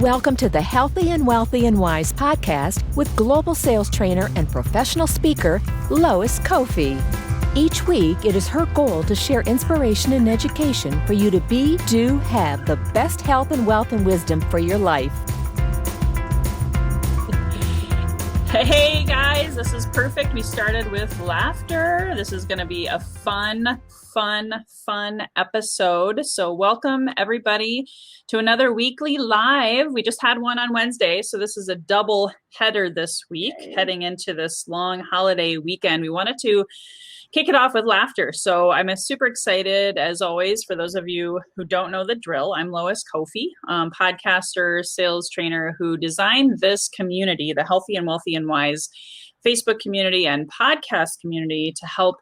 Welcome to the Healthy and Wealthy and Wise podcast with global sales trainer and professional speaker, Lois Kofi. Each week, it is her goal to share inspiration and education for you to be, do, have the best health and wealth and wisdom for your life. Hey guys, this is perfect. We started with laughter. This is going to be a fun episode. So welcome everybody to another weekly live. We just had one on Wednesday, so this is a double header this week, heading into this long holiday weekend. We wanted to kick it off with laughter. So I'm super excited, as always, for those of you who don't know the drill. I'm Lois Kofi, podcaster, sales trainer who designed this community, the Healthy and Wealthy and Wise Facebook community and podcast community, to help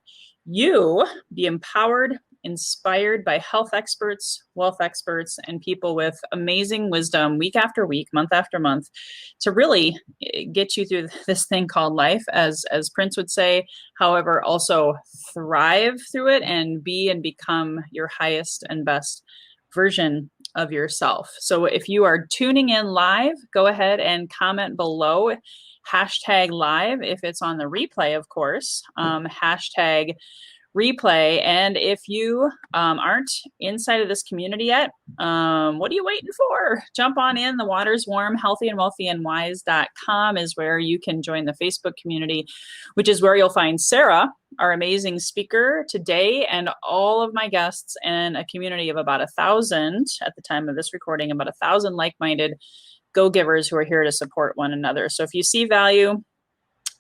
you be empowered, inspired by health experts, wealth experts, and people with amazing wisdom week after week, month after month, to really get you through this thing called life, as Prince would say, however, also thrive through it and be and become your highest and best version of yourself. So if you are tuning in live, go ahead and comment below, hashtag live if it's on the replay, of course, hashtag replay. And if you aren't inside of this community yet, what are you waiting for? Jump on in. The water's warm. healthyandwealthyandwise.com is where you can join the Facebook community, which is where you'll find Sarah, our amazing speaker today, and all of my guests, and a community of about 1,000 at the time of this recording, about 1,000 like-minded go-givers who are here to support one another. So if you see value,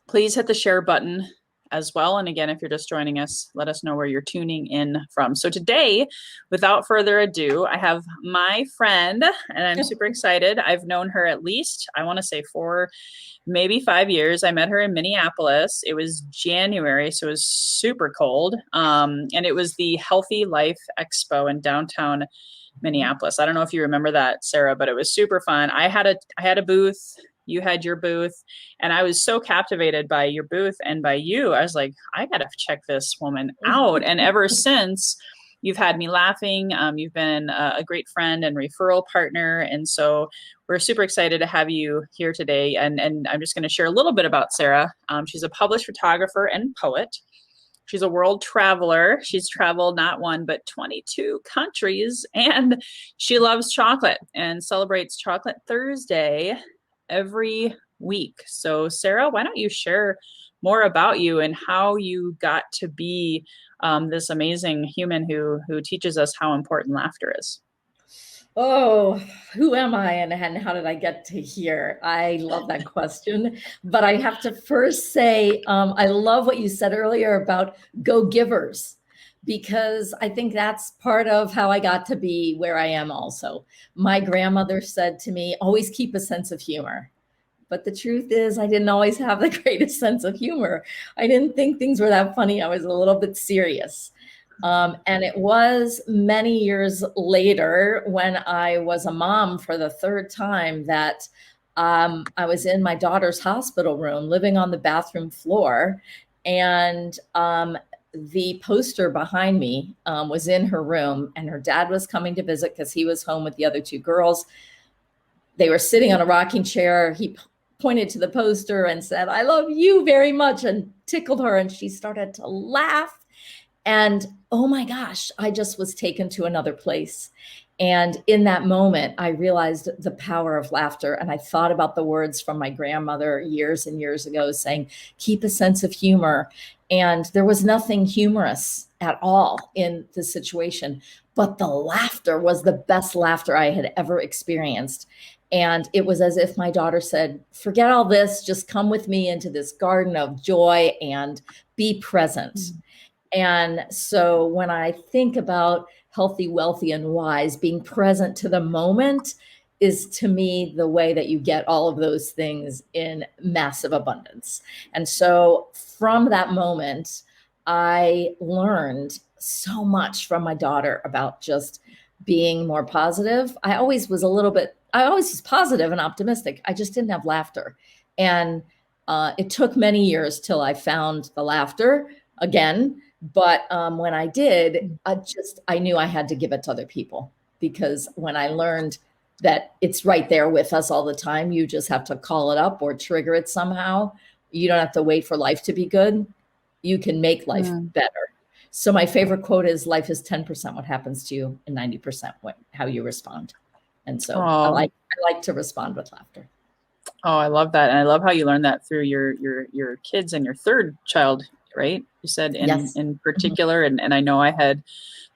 please hit the share button as well. And again, if you're just joining us, let us know where you're tuning in from. So today, without further ado, I have my friend, and I'm super excited. I've known her at least, I want to say 4, maybe 5 years. I met her in Minneapolis. It was January, so it was super cold. And it was the Healthy Life Expo in downtown Minneapolis. I don't know if you remember that, Sarah, but it was super fun. I had a booth. You had your booth, and I was so captivated by your booth and by you. I was like, I got to check this woman out. And ever since, you've had me laughing. You've been a great friend and referral partner. And so we're super excited to have you here today. And I'm just going to share a little bit about Sarah. She's a published photographer and poet. She's a world traveler. She's traveled not 1, but 22 countries. And she loves chocolate and celebrates Chocolate Thursday every week. So Sarah, why don't you share more about you and how you got to be this amazing human who teaches us how important laughter is? Oh, who am I and how did I get to here? I love that question, but I have to first say, I love what you said earlier about go-givers, because I think that's part of how I got to be where I am also. My grandmother said to me, always keep a sense of humor. But the truth is, I didn't always have the greatest sense of humor. I didn't think things were that funny. I was a little bit serious. And it was many years later, when I was a mom for the 3rd time, that I was in my daughter's hospital room, living on the bathroom floor. And the poster behind me was in her room, and her dad was coming to visit because he was home with the other 2 girls. They were sitting on a rocking chair. He pointed to the poster and said, "I love you very much," and tickled her. And she started to laugh. And oh my gosh, I just was taken to another place. And in that moment, I realized the power of laughter. And I thought about the words from my grandmother years and years ago saying, keep a sense of humor. And there was nothing humorous at all in the situation, but the laughter was the best laughter I had ever experienced. And it was as if my daughter said, forget all this, just come with me into this garden of joy and be present. Mm-hmm. And so when I think about healthy, wealthy, and wise, being present to the moment is, to me, the way that you get all of those things in massive abundance. And so from that moment, I learned so much from my daughter about just being more positive. I always was positive and optimistic. I just didn't have laughter. And it took many years till I found the laughter again. But when I did, I knew I had to give it to other people, because when I learned that it's right there with us all the time. You just have to call it up or trigger it somehow. You don't have to wait for life to be good. You can make life better. So my favorite quote is, life is 10% what happens to you and 90% how you respond. And so I like to respond with laughter. Oh, I love that. And I love how you learned that through your kids and your third child, right? You said in particular, and I know I had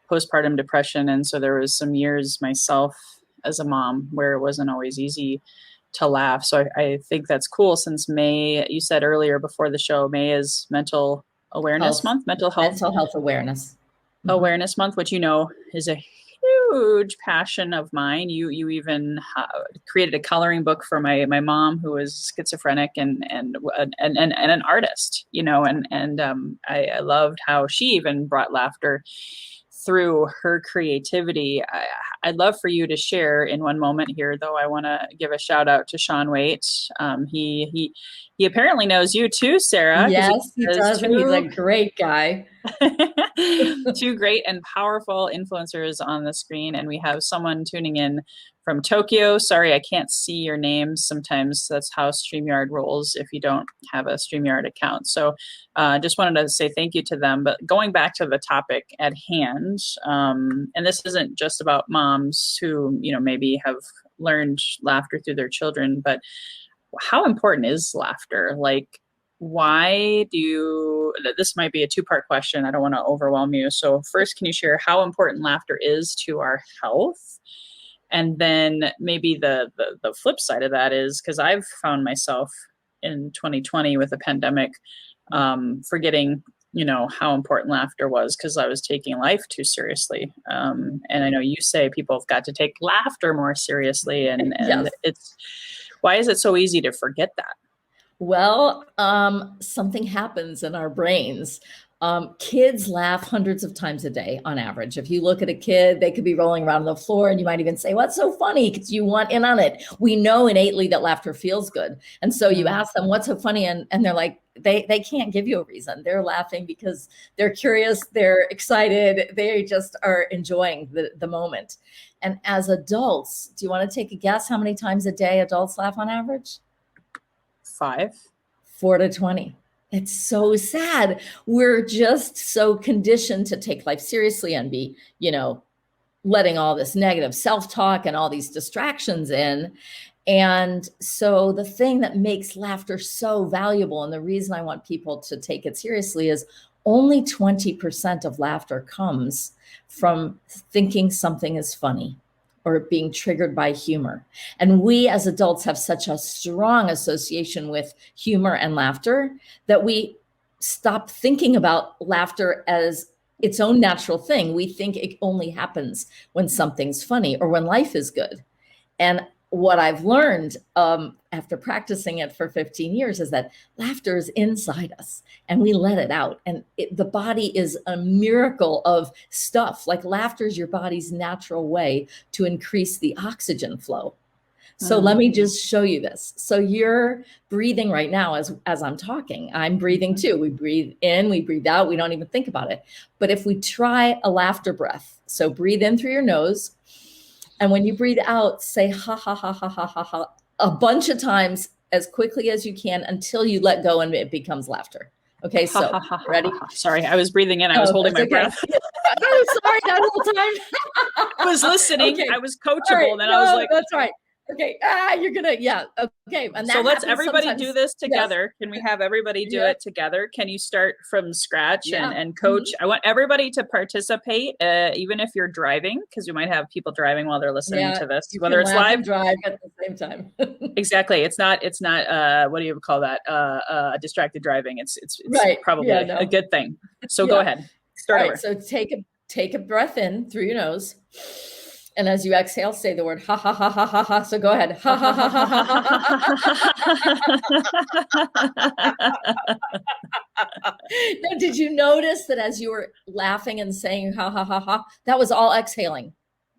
postpartum depression. And so there was some years myself as a mom where it wasn't always easy to laugh. So I think that's cool, since May, you said earlier before the show, May is mental awareness month, mental health awareness. Awareness month, which, is a huge passion of mine. You even created a coloring book for my mom, who is schizophrenic and an artist, I loved how she even brought laughter through her creativity. I'd love for you to share in one moment here, though. I want to give a shout out to Sean Waite. He apparently knows you too, Sarah. Yes, he does, and he's a great guy. Two great and powerful influencers on the screen, and we have someone tuning in from Tokyo. Sorry, I can't see your names. Sometimes that's how StreamYard rolls if you don't have a StreamYard account. So just wanted to say thank you to them. But going back to the topic at hand, and this isn't just about moms who, maybe have learned laughter through their children, but how important is laughter? Like, why this might be a two-part question. I don't want to overwhelm you. So first, can you share how important laughter is to our health? And then maybe the flip side of that is, because I've found myself in 2020 with the pandemic, forgetting, how important laughter was, because I was taking life too seriously. And I know you say people have got to take laughter more seriously. And yes. Why is it so easy to forget that? Well, something happens in our brains. Kids laugh hundreds of times a day on average. If you look at a kid, they could be rolling around on the floor and you might even say, what's so funny? Because you want in on it. We know innately that laughter feels good. And so you ask them, what's so funny? And they're like, they can't give you a reason. They're laughing because they're curious, they're excited, they just are enjoying the moment. And as adults, do you want to take a guess how many times a day adults laugh on average? 5. 4 to 20. It's so sad. We're just so conditioned to take life seriously and be, letting all this negative self-talk and all these distractions in. And so the thing that makes laughter so valuable, and the reason I want people to take it seriously, is only 20% of laughter comes from thinking something is funny or being triggered by humor. And we as adults have such a strong association with humor and laughter that we stop thinking about laughter as its own natural thing. We think it only happens when something's funny or when life is good. And what I've learned after practicing it for 15 years is that laughter is inside us and we let it out. And the body is a miracle of stuff. Like laughter is your body's natural way to increase the oxygen flow. So let me just show you this. So you're breathing right now as I'm talking. I'm breathing too. We breathe in, we breathe out. We don't even think about it. But if we try a laughter breath, so breathe in through your nose. And when you breathe out, say ha, ha, ha, ha, ha, ha, ha, a bunch of times as quickly as you can until you let go and it becomes laughter. Okay, so ready? Sorry, I was breathing in. I was holding my breath. Oh, sorry, that whole time. I was listening. Okay. I was coachable. And then I was like, that's right. Okay. You're going to, okay. And so let's everybody do this together. Yes. Can we have everybody do it together? Can you start from scratch and coach? I want everybody to participate, even if you're driving, because we might have people driving while they're listening to this, whether it's live and drive at the same time. Exactly. It's not, what do you call that? Distracted driving. It's right. Probably a good thing. So go ahead. Start over. So take a breath in through your nose. And as you exhale, say the word ha, ha, ha, ha, ha, ha. So go ahead. Ha, ha, ha, ha, ha, ha. Now, did you notice that as you were laughing and saying ha, ha, ha, ha, that was all exhaling?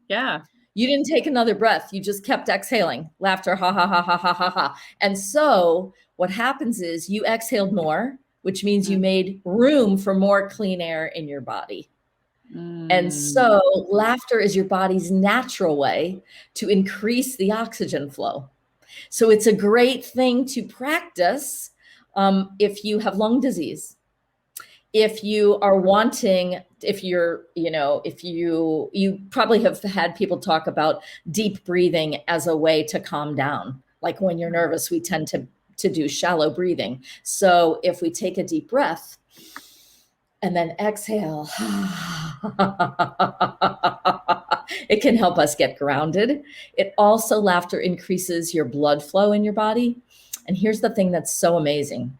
Yeah. You didn't take another breath. You just kept exhaling. Laughter, ha, ha, ha, ha, ha, ha, ha. And so what happens is you exhaled more, which means you made room for more clean air in your body. And so laughter is your body's natural way to increase the oxygen flow. So it's a great thing to practice if you have lung disease. If you are wanting, if you're, if you probably have had people talk about deep breathing as a way to calm down. Like when you're nervous, we tend to do shallow breathing. So if we take a deep breath and then exhale, it can help us get grounded. It also, laughter increases your blood flow in your body. And here's the thing that's so amazing.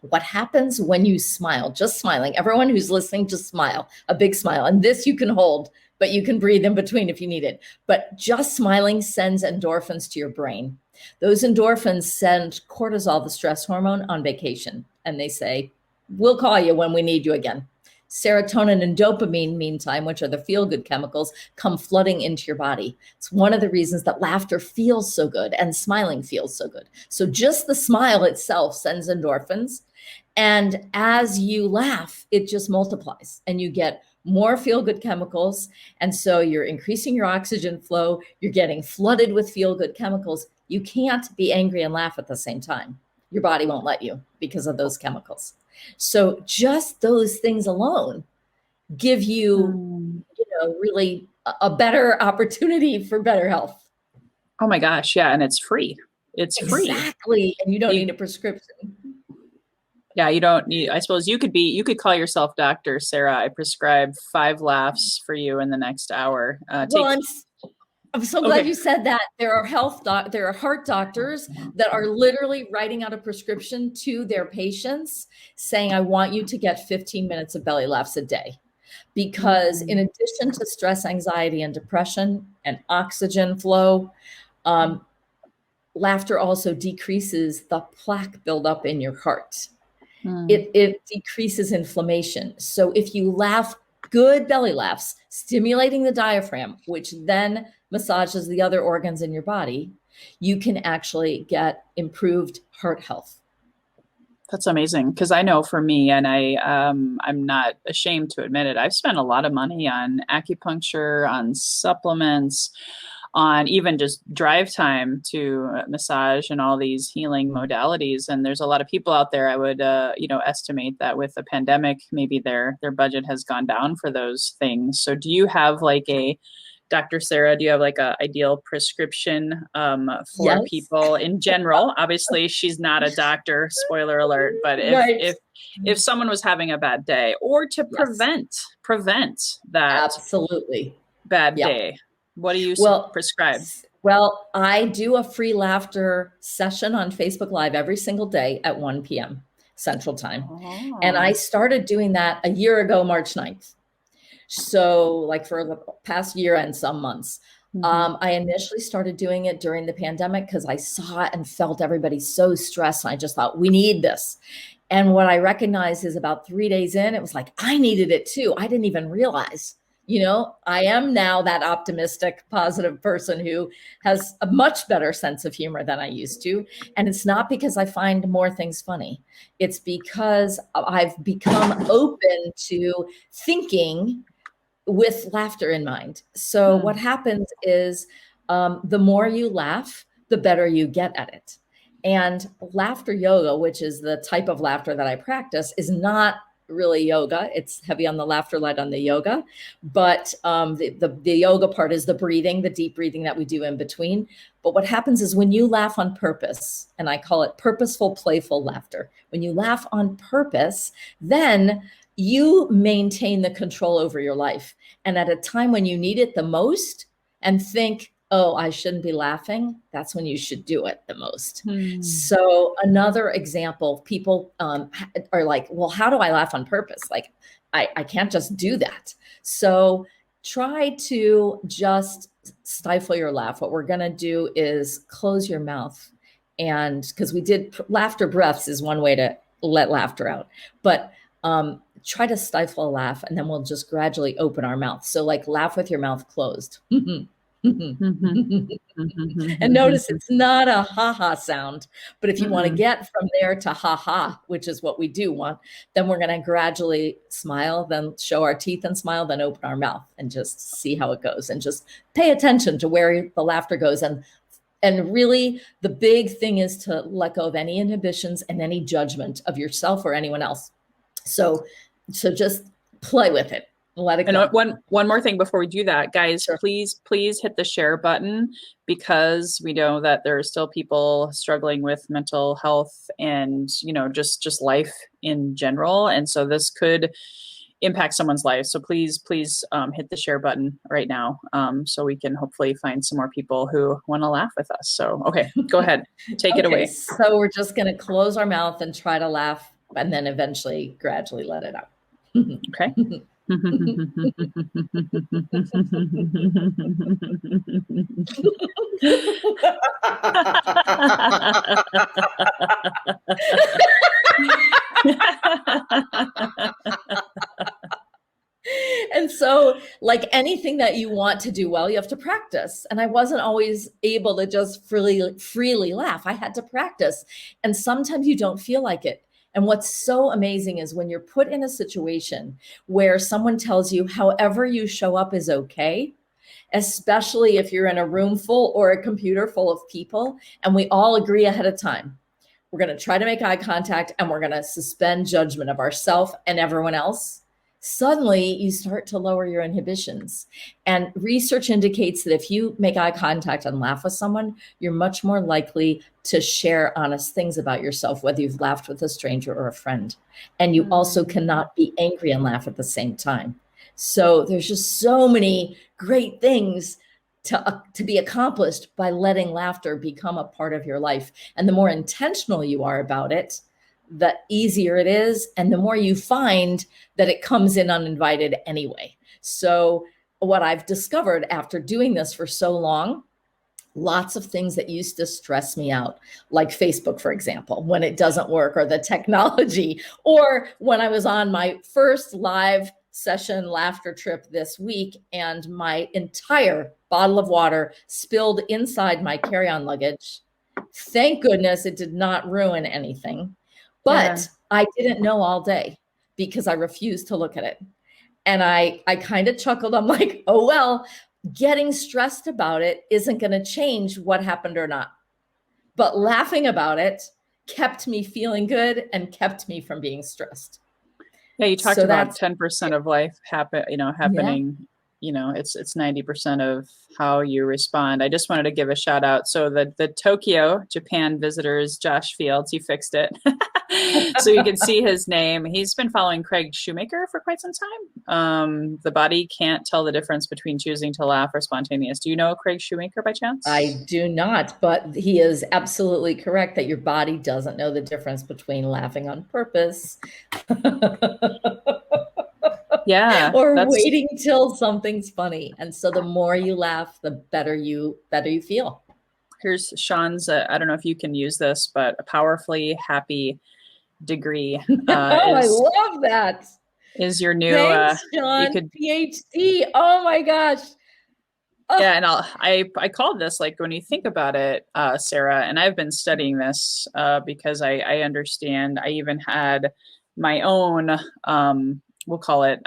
What happens when you smile? Just smiling. Everyone who's listening, just smile. A big smile. And this you can hold, but you can breathe in between if you need it. But just smiling sends endorphins to your brain. Those endorphins send cortisol, the stress hormone, on vacation. And they say, we'll call you when we need you again. Serotonin and dopamine, meantime, which are the feel-good chemicals, come flooding into your body. It's one of the reasons that laughter feels so good and smiling feels so good. So just the smile itself sends endorphins. And as you laugh, it just multiplies and you get more feel-good chemicals. And so you're increasing your oxygen flow. You're getting flooded with feel-good chemicals. You can't be angry and laugh at the same time. Your body won't let you because of those chemicals. So just those things alone give you, really a better opportunity for better health. Oh my gosh. Yeah. And it's free. It's free. Exactly. And you don't need a prescription. Yeah. You don't need, I suppose you could call yourself Dr. Sarah. I prescribe 5 laughs for you in the next hour. I'm so glad you said that. There are there are heart doctors that are literally writing out a prescription to their patients saying, I want you to get 15 minutes of belly laughs a day. Because in addition to stress, anxiety, and depression and oxygen flow, laughter also decreases the plaque buildup in your heart. It decreases inflammation. So if you laugh good belly laughs, stimulating the diaphragm, which then massages the other organs in your body, you can actually get improved heart health. That's amazing. Because I know for me, and I'm not ashamed to admit it, I've spent a lot of money on acupuncture, on supplements, on even just drive time to massage and all these healing modalities. And there's a lot of people out there, I would, estimate that with the pandemic, maybe their budget has gone down for those things. So do you have Dr. Sarah, do you have a ideal prescription for people in general? Obviously, she's not a doctor, spoiler alert, but if someone was having a bad day, or to prevent that absolutely bad day, what do you prescribe? Well, I do a free laughter session on Facebook Live every single day at 1 p.m. Central Time. Oh. And I started doing that a year ago, March 9th. So for the past year and some months. I initially started doing it during the pandemic because I saw it and felt everybody so stressed. And I just thought, we need this. And what I recognized is about 3 days in, it was like, I needed it too. I didn't even realize. I am now that optimistic, positive person who has a much better sense of humor than I used to. And it's not because I find more things funny. It's because I've become open to thinking with laughter in mind. So what happens is the more you laugh, the better you get at it. And laughter yoga, which is the type of laughter that I practice, is not really yoga. It's heavy on the laughter, light on the yoga. But the yoga part is the breathing, the deep breathing that we do in between. But what happens is when you laugh on purpose, and I call it purposeful, playful laughter. When you laugh on purpose, then you maintain the control over your life. And at a time when you need it the most and think, oh, I shouldn't be laughing, that's when you should do it the most. So another example, people are like, well, how do I laugh on purpose? I can't just do that. So try to just stifle your laugh. What we're going to do is close your mouth. And because we did laughter breaths is one way to let laughter out. But try to stifle a laugh, and then we'll just gradually open our mouth. So laugh with your mouth closed. And notice it's not a ha-ha sound, but if you want to Mm-mm. get from there to ha-ha, which is what we do want, then we're going to gradually smile, then show our teeth and smile, then open our mouth and just see how it goes and just pay attention to where the laughter goes. And really the big thing is to let go of any inhibitions and any judgment of yourself or anyone else. So just play with it. Let it go. And one more thing before we do that, guys, Sure. please hit the share button, because we know that there are still people struggling with mental health and, just life in general. And so this could impact someone's life. So please hit the share button right now, so we can hopefully find some more people who want to laugh with us. So, okay, go ahead. Take it away. So we're just going to close our mouth and try to laugh and then eventually gradually let it out. Okay. And so, like anything that you want to do well, you have to practice. And I wasn't always able to just freely laugh. I had to practice. And sometimes you don't feel like it. And what's so amazing is when you're put in a situation where someone tells you however you show up is okay, especially if you're in a room full or a computer full of people, and we all agree ahead of time. We're going to try to make eye contact and we're going to suspend judgment of ourselves and everyone else. Suddenly you start to lower your inhibitions. And research indicates that if you make eye contact and laugh with someone, you're much more likely to share honest things about yourself, whether you've laughed with a stranger or a friend. And you also cannot be angry and laugh at the same time. So there's just so many great things to be accomplished by letting laughter become a part of your life. And the more intentional you are about it, the easier it is, and the more you find that it comes in uninvited anyway. So what I've discovered after doing this for so long, lots of things that used to stress me out, like Facebook, for example, when it doesn't work, or the technology, or when I was on my first live session laughter trip this week and my entire bottle of water spilled inside my carry-on luggage. Thank goodness it did not ruin anything. But I didn't know all day because I refused to look at it. And I kind of chuckled. I'm like, oh, well, getting stressed about it isn't going to change what happened or not. But laughing about it kept me feeling good and kept me from being stressed. Yeah, you talked about 10% of life happening. Yeah. It's 90% of how you respond. I just wanted to give a shout out. So the Tokyo, Japan visitors, Josh Fields, he fixed it. So you can see his name. He's been following Craig Shoemaker for quite some time. The body can't tell the difference between choosing to laugh or spontaneous. Do you know Craig Shoemaker by chance? I do not, but he is absolutely correct that your body doesn't know the difference between laughing on purpose or waiting till something's funny. And so the more you laugh, the better you feel. Here's Sean's, I don't know if you can use this, but a powerfully happy degree. I love that. Is your new Thanks, Sean, PhD. Oh my gosh. Oh. Yeah, and I called this, like, when you think about it, Sarah, and I've been studying this because I understand. I even had my own, we'll call it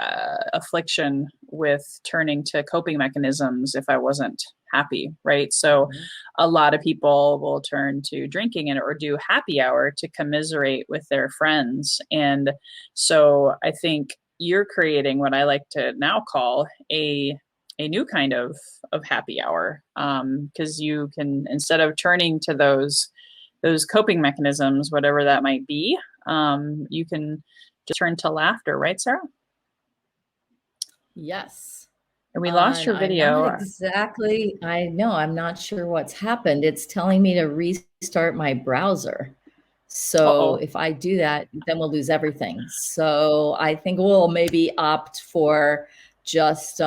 affliction with turning to coping mechanisms if I wasn't happy, right? So a lot of people will turn to drinking or do happy hour to commiserate with their friends. And so I think you're creating what I like to now call a new kind of happy hour, because you can, instead of turning to those coping mechanisms, whatever that might be, you can just turn to laughter, right, Sarah? Yes. And we lost your video. Exactly. I know. I'm not sure what's happened. It's telling me to restart my browser. So if I do that, then we'll lose everything. So I think we'll maybe opt for just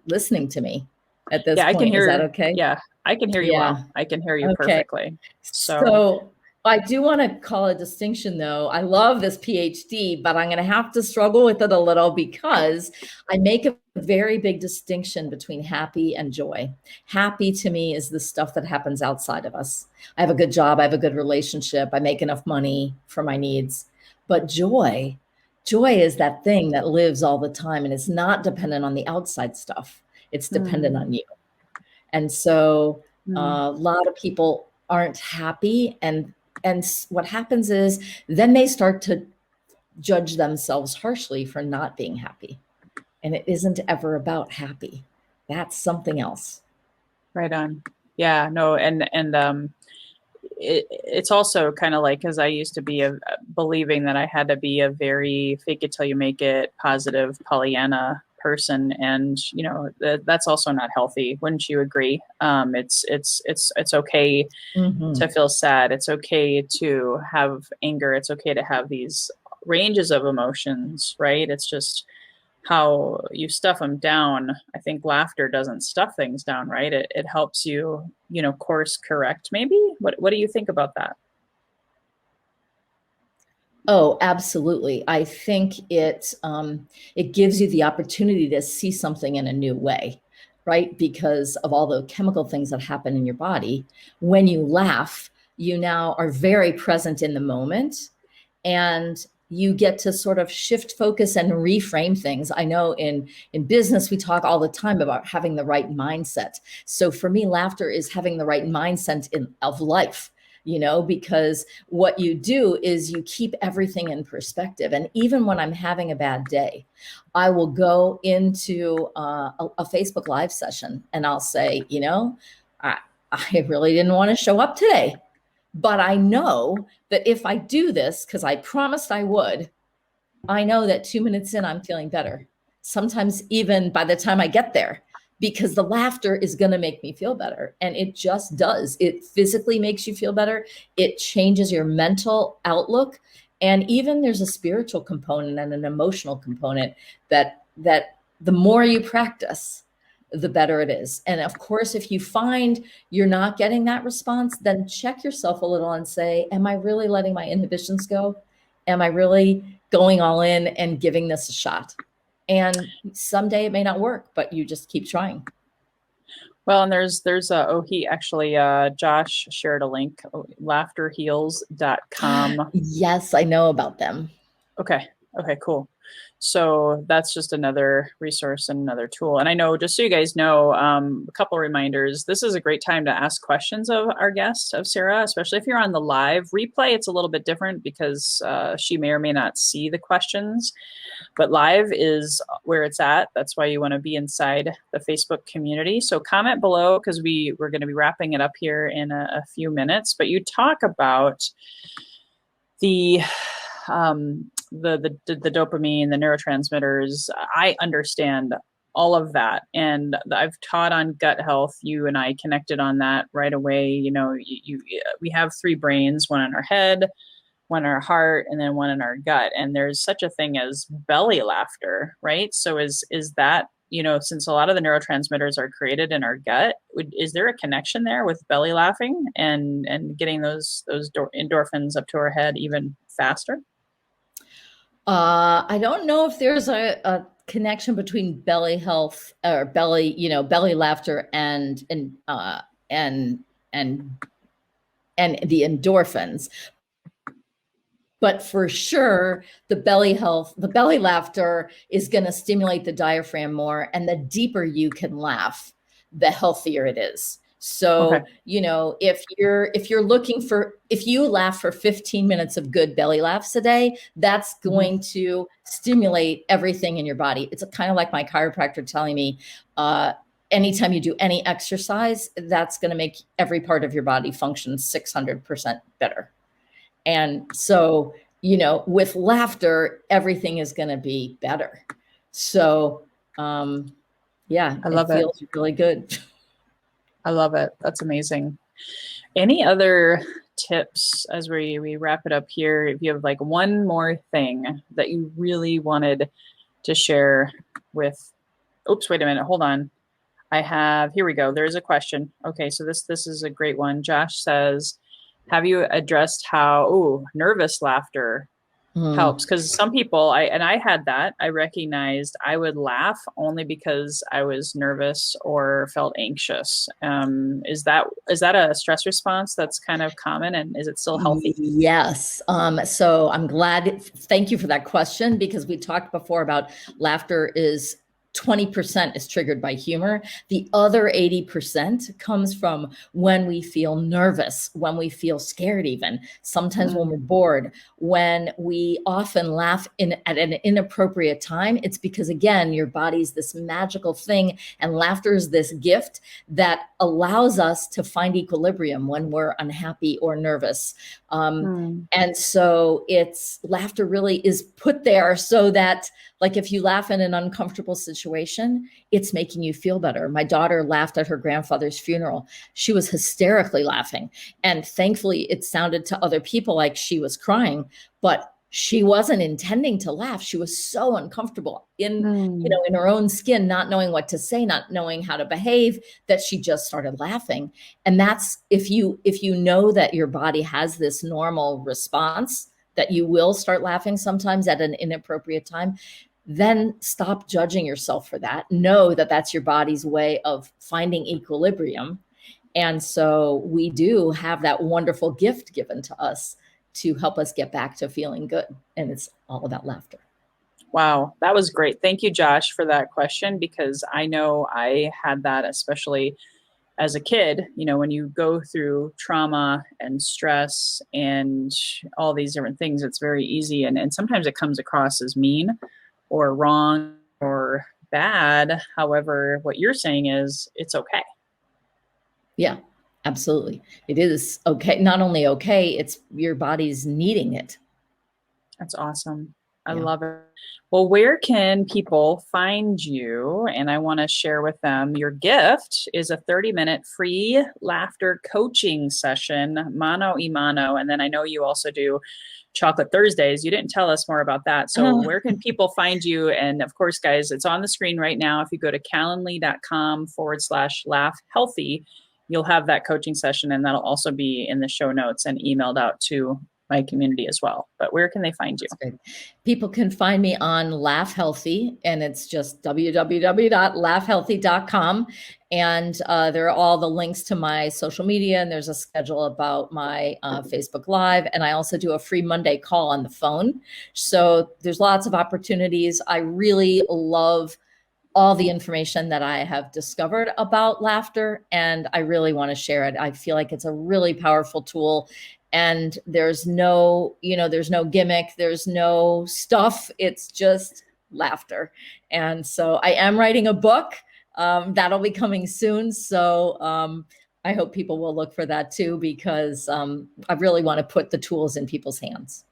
listening to me at this point. I can hear. Is that okay? Yeah, I can hear you well. I can hear you perfectly. So I do want to call a distinction though. I love this PhD, but I'm going to have to struggle with it a little because I make a very big distinction between happy and joy. Happy to me is the stuff that happens outside of us. I have a good job, I have a good relationship, I make enough money for my needs. But joy is that thing that lives all the time and it's not dependent on the outside stuff. It's dependent Mm, on you. And so mm. a lot of people aren't happy, and what happens is then they start to judge themselves harshly for not being happy. And it isn't ever about happy. That's something else. Right on. Yeah, no, and it's also kind of like, because I used to be believing that I had to be a very fake it till you make it positive Pollyanna person, and that's also not healthy. Wouldn't you agree? It's okay to Mhm. feel sad. It's okay to have anger. It's okay to have these ranges of emotions, right? It's just how you stuff them down. I think laughter doesn't stuff things down, right? It helps you, course correct maybe. What do you think about that? Oh, absolutely. I think it gives you the opportunity to see something in a new way, right? Because of all the chemical things that happen in your body. When you laugh, you now are very present in the moment, and you get to sort of shift focus and reframe things. I know in business we talk all the time about having the right mindset. So for me, laughter is having the right mindset of life, because what you do is you keep everything in perspective. And even when I'm having a bad day, I will go into a Facebook Live session and I'll say, I, I really didn't want to show up today, but I know that if I do this, because I promised I would, I know that 2 minutes in, I'm feeling better. Sometimes even by the time I get there, because the laughter is going to make me feel better. And it just does. It physically makes you feel better. It changes your mental outlook. And even there's a spiritual component and an emotional component that the more you practice, the better it is. And of course, if you find you're not getting that response, then check yourself a little and say, am I really letting my inhibitions go? Am I really going all in and giving this a shot? And someday it may not work, but you just keep trying. Well, and he actually, Josh shared a link, laughterheals.com. Yes, I know about them. Okay. Okay, cool. So that's just another resource and another tool. And I know, just so you guys know, a couple of reminders. This is a great time to ask questions of our guest, of Sarah, especially if you're on the live replay. It's a little bit different because she may or may not see the questions, but live is where it's at. That's why you want to be inside the Facebook community. So comment below, because we're going to be wrapping it up here in a few minutes. But you talk about the the dopamine, the neurotransmitters. I understand all of that, and I've taught on gut health. You and I connected on that right away. We have three brains: one in our head, one in our heart, and then one in our gut. And there's such a thing as belly laughter, right? So is that, since a lot of the neurotransmitters are created in our gut, is there a connection there with belly laughing and getting those endorphins up to our head even faster? I don't know if there's a connection between belly health or belly laughter and and and the endorphins. But for sure, the belly laughter is going to stimulate the diaphragm more. And the deeper you can laugh, the healthier it is. Okay. So, if you laugh for 15 minutes of good belly laughs a day, that's Mhm. going to stimulate everything in your body. It's kind of like my chiropractor telling me, anytime you do any exercise, that's going to make every part of your body function 600% better. And so, with laughter, everything is going to be better. So, yeah, I it love it. feels really good. I love it. That's amazing. Any other tips as we wrap it up here? If you have like one more thing that you really wanted to share with, oops, wait a minute, hold on. Here we go. There's a question. Okay, so this is a great one. Josh says, have you addressed how nervous laughter helps? Because some people, I had that. I recognized I would laugh only because I was nervous or felt anxious. Is that a stress response that's kind of common, and is it still healthy? Yes. So I'm glad. Thank you for that question, because we talked before about laughter is 20% is triggered by humor. The other 80% comes from when we feel nervous, when we feel scared, even sometimes when we're bored, when we often laugh at an inappropriate time. It's because, again, your body's this magical thing, and laughter is this gift that allows us to find equilibrium when we're unhappy or nervous. And so laughter really is put there so that, like, if you laugh in an uncomfortable situation, it's making you feel better. My daughter laughed at her grandfather's funeral. She was hysterically laughing. And thankfully, it sounded to other people like she was crying, but she wasn't intending to laugh. She was so uncomfortable in her own skin, not knowing what to say, not knowing how to behave, that she just started laughing. And that's, if you know that your body has this normal response, that you will start laughing sometimes at an inappropriate time, then stop judging yourself for that. Know that that's your body's way of finding equilibrium. And so we do have that wonderful gift given to us to help us get back to feeling good. And it's all about laughter. Wow, that was great. Thank you, Josh, for that question, because I know I had that, especially as a kid. When you go through trauma and stress and all these different things, it's very easy. And sometimes it comes across as mean or wrong or bad. However, what you're saying is it's okay. Yeah, absolutely. It is okay. Not only okay, it's your body's needing it. That's awesome. I Yeah. love it. Well, where can people find you? And I want to share with them your gift is a 30-minute free laughter coaching session, mano y mano. And then I know you also do Chocolate Thursdays. You didn't tell us more about that. So where can people find you? And of course, guys, it's on the screen right now. If you go to calendly.com/laugh healthy, you'll have that coaching session, and that'll also be in the show notes and emailed out to my community as well. But where can they find you? People can find me on Laugh Healthy, and it's just www.laughhealthy.com. And there are all the links to my social media, and there's a schedule about my Facebook Live. And I also do a free Monday call on the phone. So there's lots of opportunities. I really love all the information that I have discovered about laughter, and I really want to share it. I feel like it's a really powerful tool, and there's no gimmick, there's no stuff. It's just laughter. And so I am writing a book that'll be coming soon. So I hope people will look for that too, because I really want to put the tools in people's hands.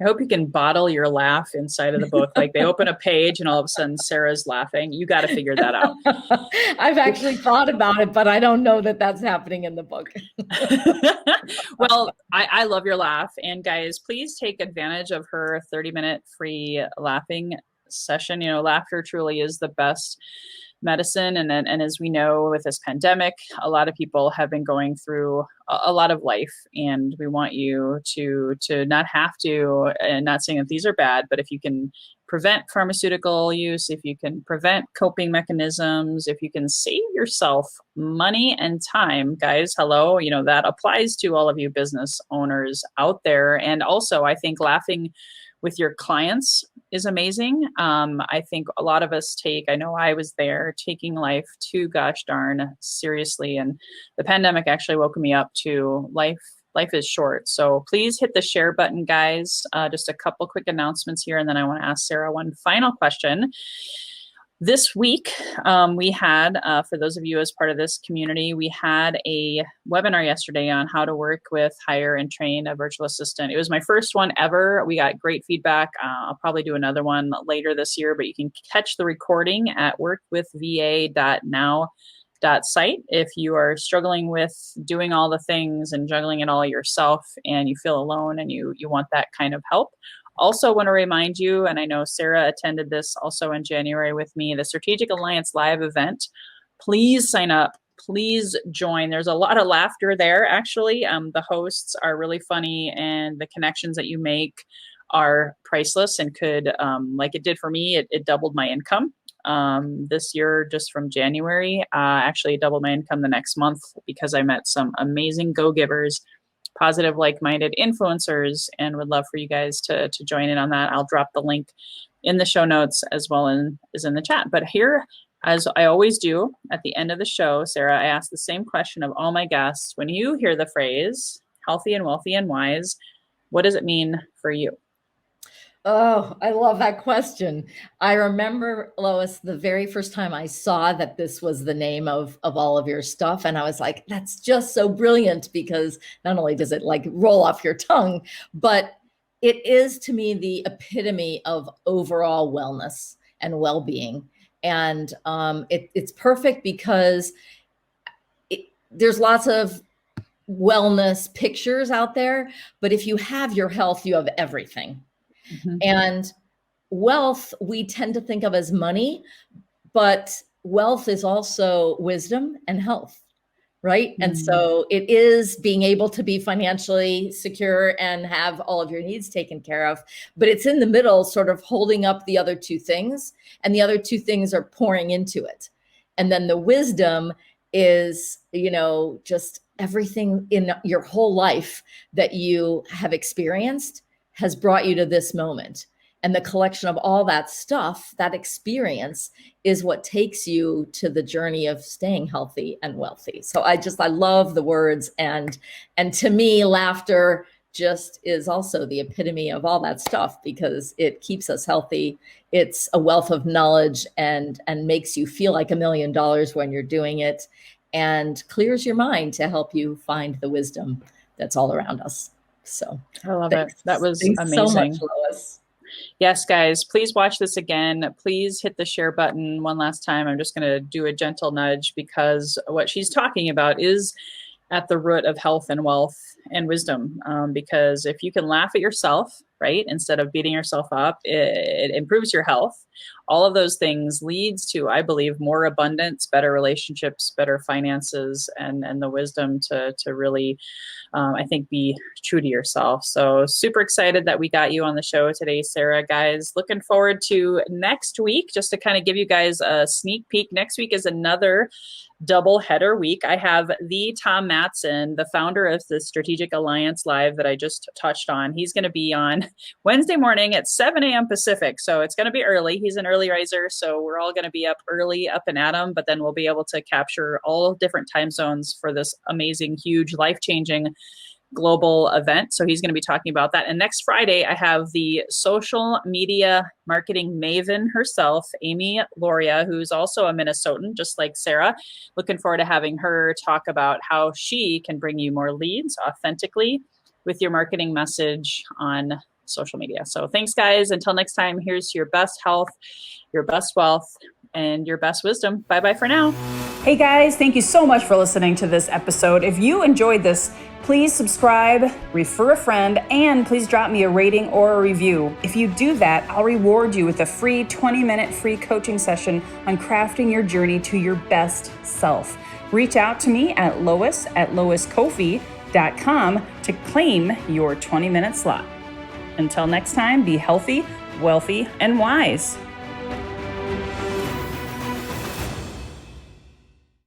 I hope you can bottle your laugh inside of the book. Like they open a page and all of a sudden Sarah's laughing. You got to figure that out. I've actually thought about it, but I don't know that that's happening in the book. Well, I love your laugh. And guys, please take advantage of her 30-minute free laughing session. Laughter truly is the best medicine. And as we know, with this pandemic, a lot of people have been going through a lot of life, and we want you to not have to, and not saying that these are bad, but if you can prevent pharmaceutical use, if you can prevent coping mechanisms, if you can save yourself money and time, guys, hello, that applies to all of you business owners out there. And also, I think laughing with your clients is amazing. I think a lot of us I know I was there, taking life too gosh darn seriously. And the pandemic actually woke me up to life is short. So please hit the share button, guys. Just a couple quick announcements here. And then I want to ask Sarah one final question. This week, we had, for those of you as part of this community, we had a webinar yesterday on how to work with, hire, and train a virtual assistant. It was my first one ever. We got great feedback. I'll probably do another one later this year, but you can catch the recording at workwithva.now.site if you are struggling with doing all the things and juggling it all yourself and you feel alone and you want that kind of help. Also want to remind you, and I know Sarah attended this also in January with me, the Strategic Alliance Live event. Please sign up. please join. There's a lot of laughter there, actually. The hosts are really funny, and the connections that you make are priceless and could, like it did for me, it doubled my income. This year, just from January, actually doubled my income the next month because I met some amazing go-givers, positive, like-minded influencers, and would love for you guys to join in on that. I'll drop the link in the show notes as well as in the chat. But here, as I always do at the end of the show, Sarah, I ask the same question of all my guests. When you hear the phrase healthy and wealthy and wise, what does it mean for you? Oh, I love that question. I remember, Lois, the very first time I saw that this was the name of all of your stuff. And I was like, that's just so brilliant, because not only does it like roll off your tongue, but it is to me the epitome of overall wellness and well-being. And it's perfect because there's lots of wellness pictures out there, but if you have your health, you have everything. Mm-hmm. And wealth, we tend to think of as money, but wealth is also wisdom and health, right? Mm-hmm. And so it is being able to be financially secure and have all of your needs taken care of, but it's in the middle, sort of holding up the other two things, and the other two things are pouring into it. And then the wisdom is, just everything in your whole life that you have experienced has brought you to this moment. And the collection of all that stuff, that experience, is what takes you to the journey of staying healthy and wealthy. So I love the words. And to me, laughter just is also the epitome of all that stuff, because it keeps us healthy. It's a wealth of knowledge and makes you feel like $1 million when you're doing it, and clears your mind to help you find the wisdom that's all around us. So I love it. That was amazing. So much, Lois. Yes, guys, please watch this again. Please hit the share button one last time. I'm just going to do a gentle nudge, because what she's talking about is at the root of health and wealth and wisdom. Because if you can laugh at yourself, right, instead of beating yourself up, it improves your health. All of those things leads to, I believe, more abundance, better relationships, better finances, and the wisdom to really, I think, be true to yourself. So super excited that we got you on the show today, Sarah. Guys, looking forward to next week. Just to kind of give you guys a sneak peek, next week is another double header week. I have the Tom Matson, the founder of the Strategic Alliance Live that I just touched on. He's going to be on Wednesday morning at 7 a.m. Pacific. So it's going to be early. He's an early riser. So we're all going to be up early, up and at 'em, but then we'll be able to capture all different time zones for this amazing, huge, life-changing global event. So he's going to be talking about that. And next Friday, I have the social media marketing maven herself, Amy Loria, who's also a Minnesotan, just like Sarah. Looking forward to having her talk about how she can bring you more leads authentically with your marketing message on social media. So thanks, guys. Until next time, here's your best health, your best wealth, and your best wisdom. Bye-bye for now. Hey guys, thank you so much for listening to this episode. If you enjoyed this, please subscribe, refer a friend, and please drop me a rating or a review. If you do that, I'll reward you with a free 20-minute free coaching session on crafting your journey to your best self. Reach out to me at lois@loiscoffee.com to claim your 20-minute slot. Until next time, be healthy, wealthy, and wise.